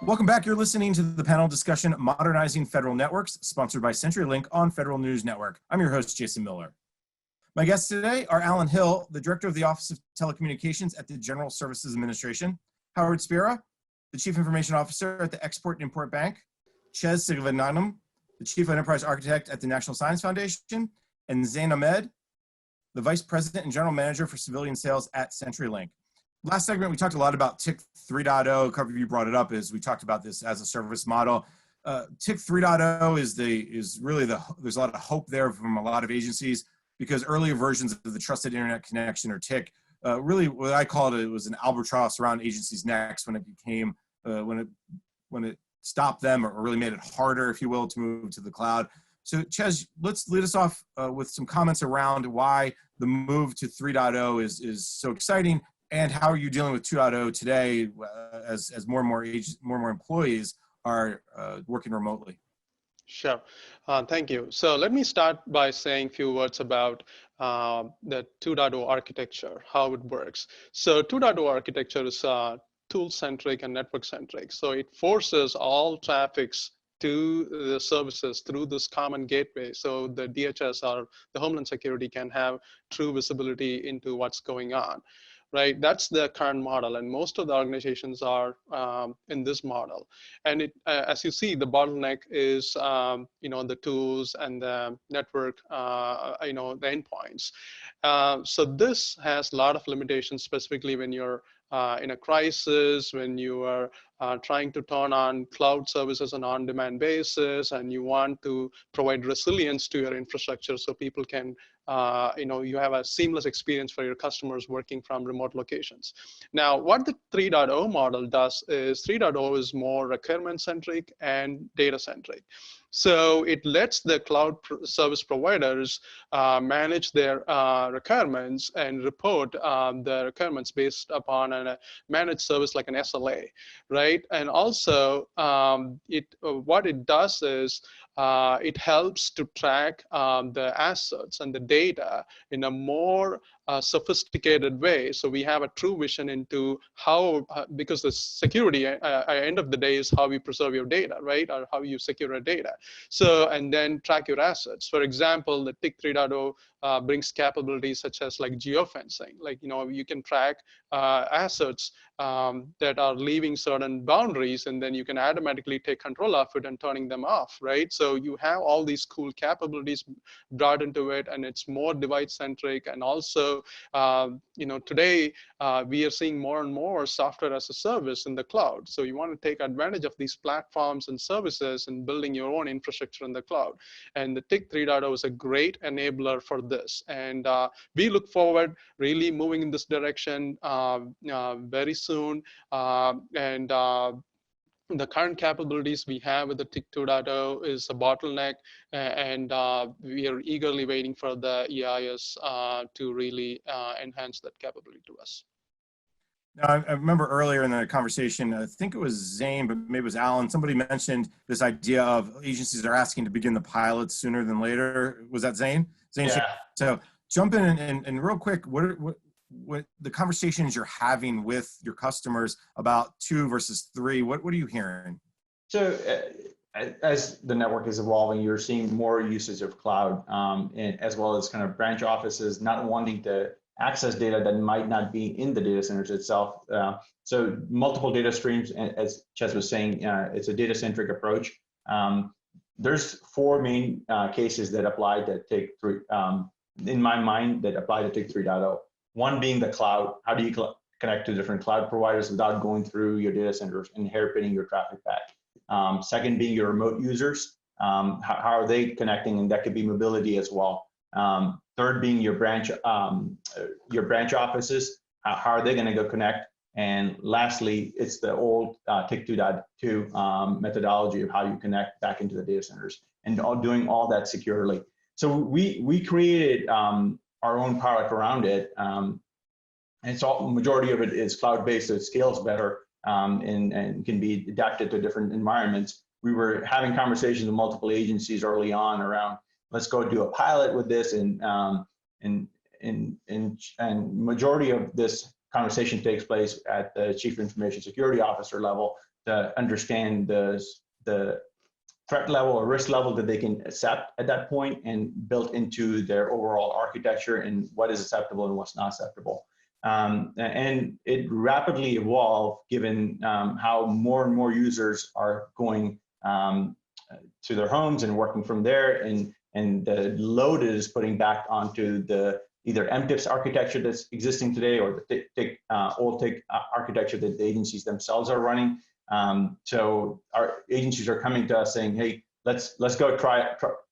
Welcome back. You're listening to the panel discussion, Modernizing Federal Networks, sponsored by CenturyLink on Federal News Network. I'm your host, Jason Miller. My guests today are Alan Hill, the Director of the Office of Telecommunications at the General Services Administration, Howard Spira, the Chief Information Officer at the Export and Import Bank, Ches Sigavananam, the Chief Enterprise Architect at the National Science Foundation, and Zain Ahmed, the Vice President and General Manager for Civilian Sales at CenturyLink. Last segment, we talked a lot about TIC 3.0. A couple of you brought it up as we talked about this as a service model. TIC 3.0 is really there's a lot of hope there from a lot of agencies because earlier versions of the Trusted Internet Connection or TIC, really what I called it was an albatross around agencies' necks when it became, when it stopped them or really made it harder, if you will, to move to the cloud. So Ches, let's lead us off with some comments around why the move to 3.0 is so exciting. And how are you dealing with 2.0 today as more and more employees are working remotely? Sure. Thank you. So let me start by saying a few words about the 2.0 architecture, how it works. So 2.0 architecture is tool-centric and network-centric. So it forces all traffics to the services through this common gateway. So the DHS or the Homeland Security can have true visibility into what's going on. Right, that's the current model, and most of the organizations are in this model. And it, as you see, the bottleneck is the tools and the network, the endpoints. So this has a lot of limitations, specifically when you're in a crisis, when you are trying to turn on cloud services on an on-demand basis, and you want to provide resilience to your infrastructure so people can you have a seamless experience for your customers working from remote locations. Now, what the 3.0 model does is 3.0 is more requirement-centric and data-centric. So it lets the cloud service providers manage their requirements and report the requirements based upon a managed service like an SLA, right? And also, what it does is it helps to track the assets and the data in a more sophisticated way. So we have a true vision into how, because the security at the end of the day is how you preserve your data, right? Or how you secure your data. So, and then track your assets. For example, the TIC 3.0 brings capabilities such as like geofencing. Like, you can track assets that are leaving certain boundaries, and then you can automatically take control of it and turning them off, right? So you have all these cool capabilities brought into it, and it's more device-centric. And also, today we are seeing more and more software as a service in the cloud. So you want to take advantage of these platforms and services and building your own infrastructure in the cloud. And the TIC 3.0 is a great enabler for this. And we look forward really moving in this direction very soon. The current capabilities we have with the TIC 2.0 is a bottleneck, and we are eagerly waiting for the EIS to really enhance that capability to us. Now, I remember earlier in the conversation, I think it was Zane, but maybe it was Alan, somebody mentioned this idea of agencies are asking to begin the pilots sooner than later. Was that Zane? Zane, yeah. So jump in and real quick, what the conversations you're having with your customers about 2 versus 3, what are you hearing? So as the network is evolving, you're seeing more usage of cloud, and as well as kind of branch offices not wanting to access data that might not be in the data centers itself. So multiple data streams, as Ches was saying, it's a data-centric approach. There's 4 main cases that apply to TIC 3, in my mind, that apply to TIC 3.0. One being the cloud. How do you connect to different cloud providers without going through your data centers and hairpinning your traffic back? Second being your remote users. How are they connecting? And that could be mobility as well. Third being your branch offices. How are they going to go connect? And lastly, it's the old TIC 2.2 methodology of how you connect back into the data centers and doing all that securely. So we created our own product around it. And it's all, majority of it is cloud-based, so it scales better and can be adapted to different environments. We were having conversations with multiple agencies early on around, let's go do a pilot with this, and majority of this conversation takes place at the Chief Information Security Officer level to understand the threat level or risk level that they can accept at that point and built into their overall architecture and what is acceptable and what's not acceptable. And it rapidly evolved given how more and more users are going to their homes and working from there, and the load it is putting back onto the either MTIPS architecture that's existing today or the old TIC architecture that the agencies themselves are running. So our agencies are coming to us saying, hey, let's go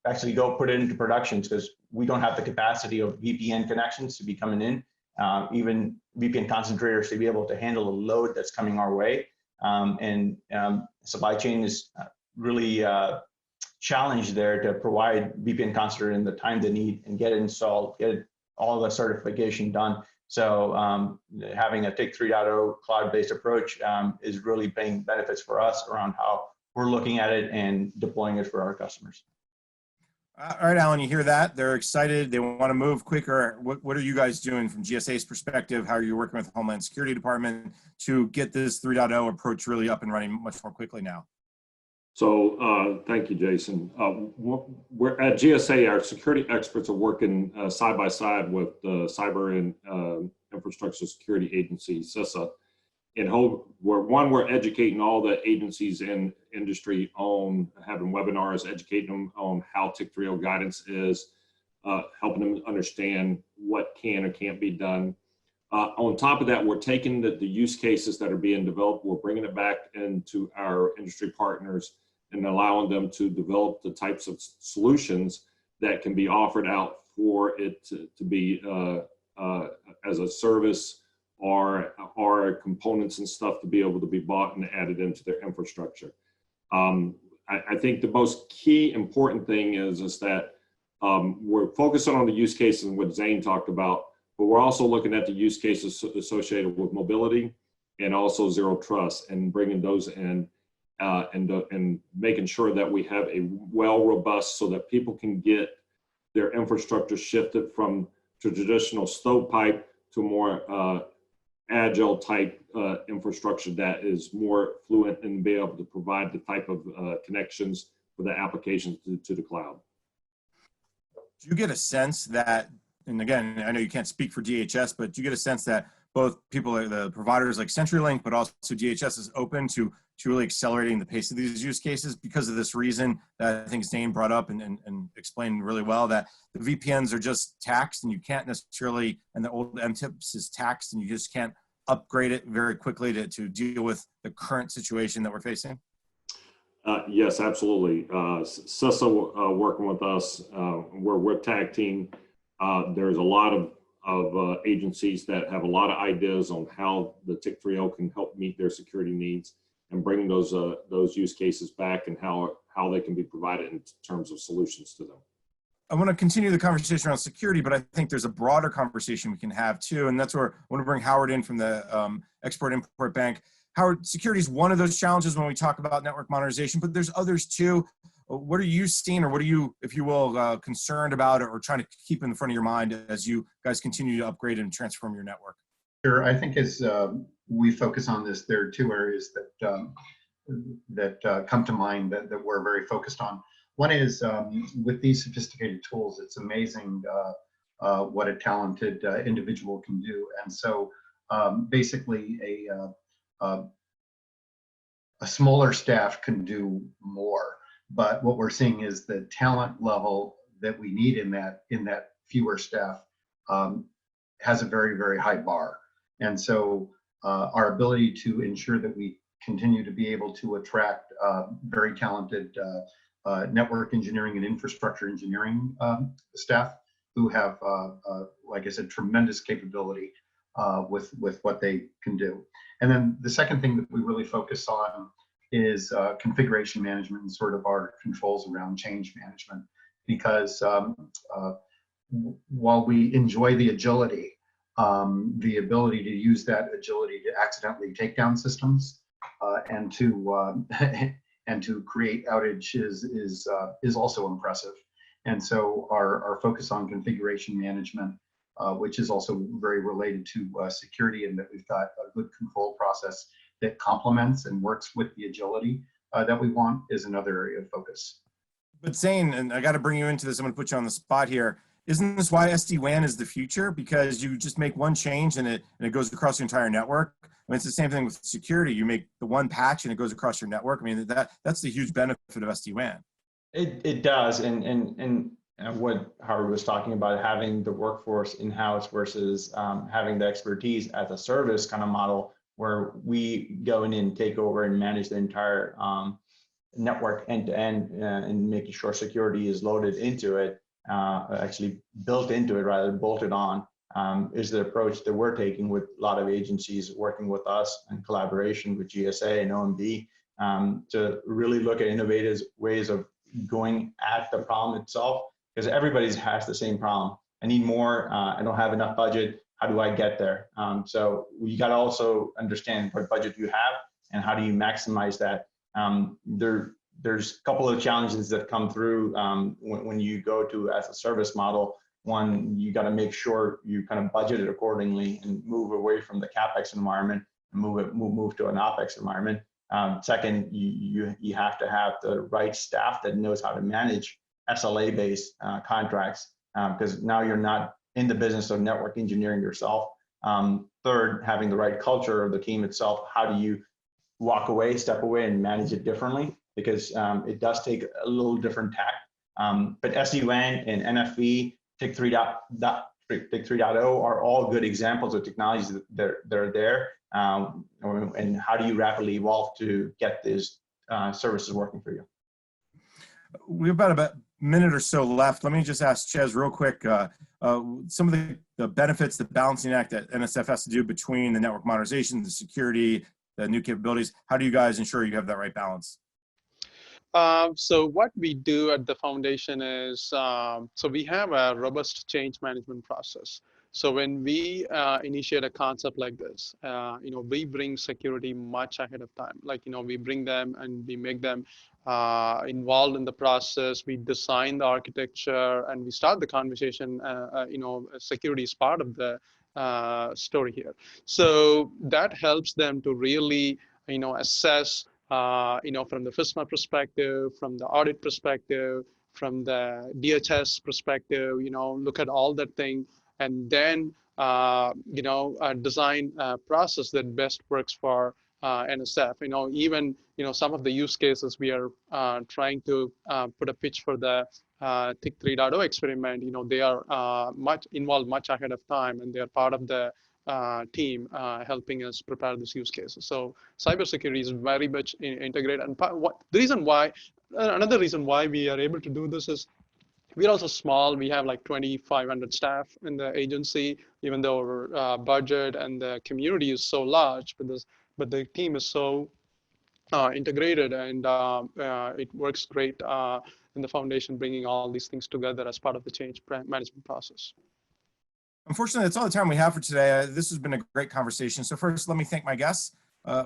actually go put it into production, because we don't have the capacity of VPN connections to be coming in, even VPN concentrators to be able to handle the load that's coming our way. Supply chain is really challenged there to provide VPN concentrator in the time they need and get it installed, get all the certification done. So having a TIC 3.0 cloud-based approach is really paying benefits for us around how we're looking at it and deploying it for our customers. All right, Alan, you hear that? They're excited. They want to move quicker. What are you guys doing from GSA's perspective? How are you working with the Homeland Security Department to get this 3.0 approach really up and running much more quickly now? So thank you, Jason. We're at GSA, our security experts are working side by side with the Cyber and Infrastructure Security Agency, CISA. And we're educating all the agencies in industry on having webinars, educating them on how TIC 3.0 guidance is, helping them understand what can or can't be done. On top of that, we're taking the use cases that are being developed, we're bringing it back into our industry partners and allowing them to develop the types of solutions that can be offered out for it to be as a service or components and stuff to be able to be bought and added into their infrastructure. I think the most key important thing is that we're focusing on the use cases and what Zane talked about, but we're also looking at the use cases associated with mobility and also zero trust and bringing those in and making sure that we have a robust so that people can get their infrastructure shifted from traditional stovepipe to more agile type infrastructure that is more fluent and be able to provide the type of connections for the applications to the cloud. Do you get a sense that, and again, I know you can't speak for DHS, but do you get a sense that both people, the providers like CenturyLink, but also DHS is open to really accelerating the pace of these use cases because of this reason that I think Zane brought up and explained really well, that the VPNs are just taxed and you can't necessarily, and the old MTIPS is taxed and you just can't upgrade it very quickly to deal with the current situation that we're facing? Yes, absolutely. CISA working with us, we're tag team. There's a lot of agencies that have a lot of ideas on how the TIC 3.0 can help meet their security needs and bring those use cases back and how they can be provided in terms of solutions to them. I want to continue the conversation around security, but I think there's a broader conversation we can have too, and that's where I want to bring Howard in from the Export-Import Bank. Howard, security is one of those challenges when we talk about network modernization, but there's others too. What are you seeing, or what are you, if you will, concerned about or trying to keep in the front of your mind as you guys continue to upgrade and transform your network? Sure. I think as we focus on this, there are two areas that come to mind that we're very focused on. One is with these sophisticated tools, it's amazing what a talented individual can do. And so basically a smaller staff can do more. But what we're seeing is the talent level that we need in that fewer staff has a very, very high bar. And so our ability to ensure that we continue to be able to attract very talented network engineering and infrastructure engineering staff who have, like I said, tremendous capability with what they can do. And then the second thing that we really focus on is configuration management and sort of our controls around change management, because while we enjoy the agility, the ability to use that agility to accidentally take down systems and to create outages is also impressive. And so our focus on configuration management which is also very related to security, and that we've got a good control process that complements and works with the agility that we want, is another area of focus. But Zane, and I got to bring you into this, I'm going to put you on the spot here. Isn't this why SD-WAN is the future? Because you just make one change and it goes across your entire network. I mean, it's the same thing with security. You make the one patch and it goes across your network. I mean, that's the huge benefit of SD-WAN. It does, and what Howard was talking about, having the workforce in-house versus having the expertise as a service kind of model, where we go in and take over and manage the entire network end to end, and making sure security is loaded into it, actually built into it rather than bolted on, is the approach that we're taking with a lot of agencies working with us in collaboration with GSA and OMB, to really look at innovative ways of going at the problem itself, because everybody has the same problem. I need more, I don't have enough budget, how do I get there? So you got to also understand what budget you have and how do you maximize that. There's a couple of challenges that come through when you go to as a service model. One, you got to make sure you kind of budget it accordingly and move away from the CapEx environment and move to an OpEx environment. Second, you have to have the right staff that knows how to manage SLA-based contracts, because now you're not in the business of network engineering yourself. Third, having the right culture of the team itself. How do you walk away, step away, and manage it differently? Because it does take a little different tack. But SD-WAN and NFV, TIC 3.0 are all good examples of technologies that are there. And how do you rapidly evolve to get these services working for you? We have about a minute or so left. Let me just ask Ches real quick, some of the benefits, the balancing act that NSF has to do between the network modernization, the security, the new capabilities. How do you guys ensure you have that right balance? So what we do at the foundation is, so we have a robust change management process. So when we initiate a concept like this, we bring security much ahead of time. Like, we bring them and we make them involved in the process. We design the architecture and we start the conversation. Security is part of the story here. So that helps them to really, assess, from the FISMA perspective, from the audit perspective, from the DHS perspective, look at all that thing, and then, design a process that best works for NSF. Even, some of the use cases we are trying to put a pitch for the TIC 3.0 experiment, they are involved much ahead of time, and they are part of the team helping us prepare these use cases. So cybersecurity is very much integrated. And another reason why we are able to do this is we're also small. We have like 2,500 staff in the agency, even though our budget and the community is so large, but the team is so integrated, and it works great in the foundation, bringing all these things together as part of the change management process. Unfortunately, that's all the time we have for today. This has been a great conversation. So first, let me thank my guests.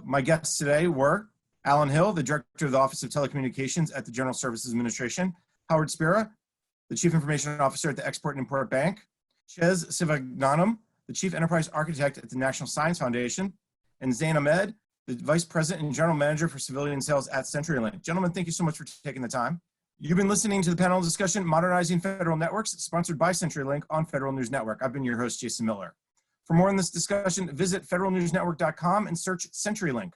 My guests today were Alan Hill, the Director of the Office of Telecommunications at the General Services Administration, Howard Spira, the Chief Information Officer at the Export and Import Bank, Ches Sivagnanam, the Chief Enterprise Architect at the National Science Foundation, and Zain Ahmed, the Vice President and General Manager for Civilian Sales at CenturyLink. Gentlemen, thank you so much for taking the time. You've been listening to the panel discussion, Modernizing Federal Networks, sponsored by CenturyLink on Federal News Network. I've been your host, Jason Miller. For more on this discussion, visit federalnewsnetwork.com and search CenturyLink.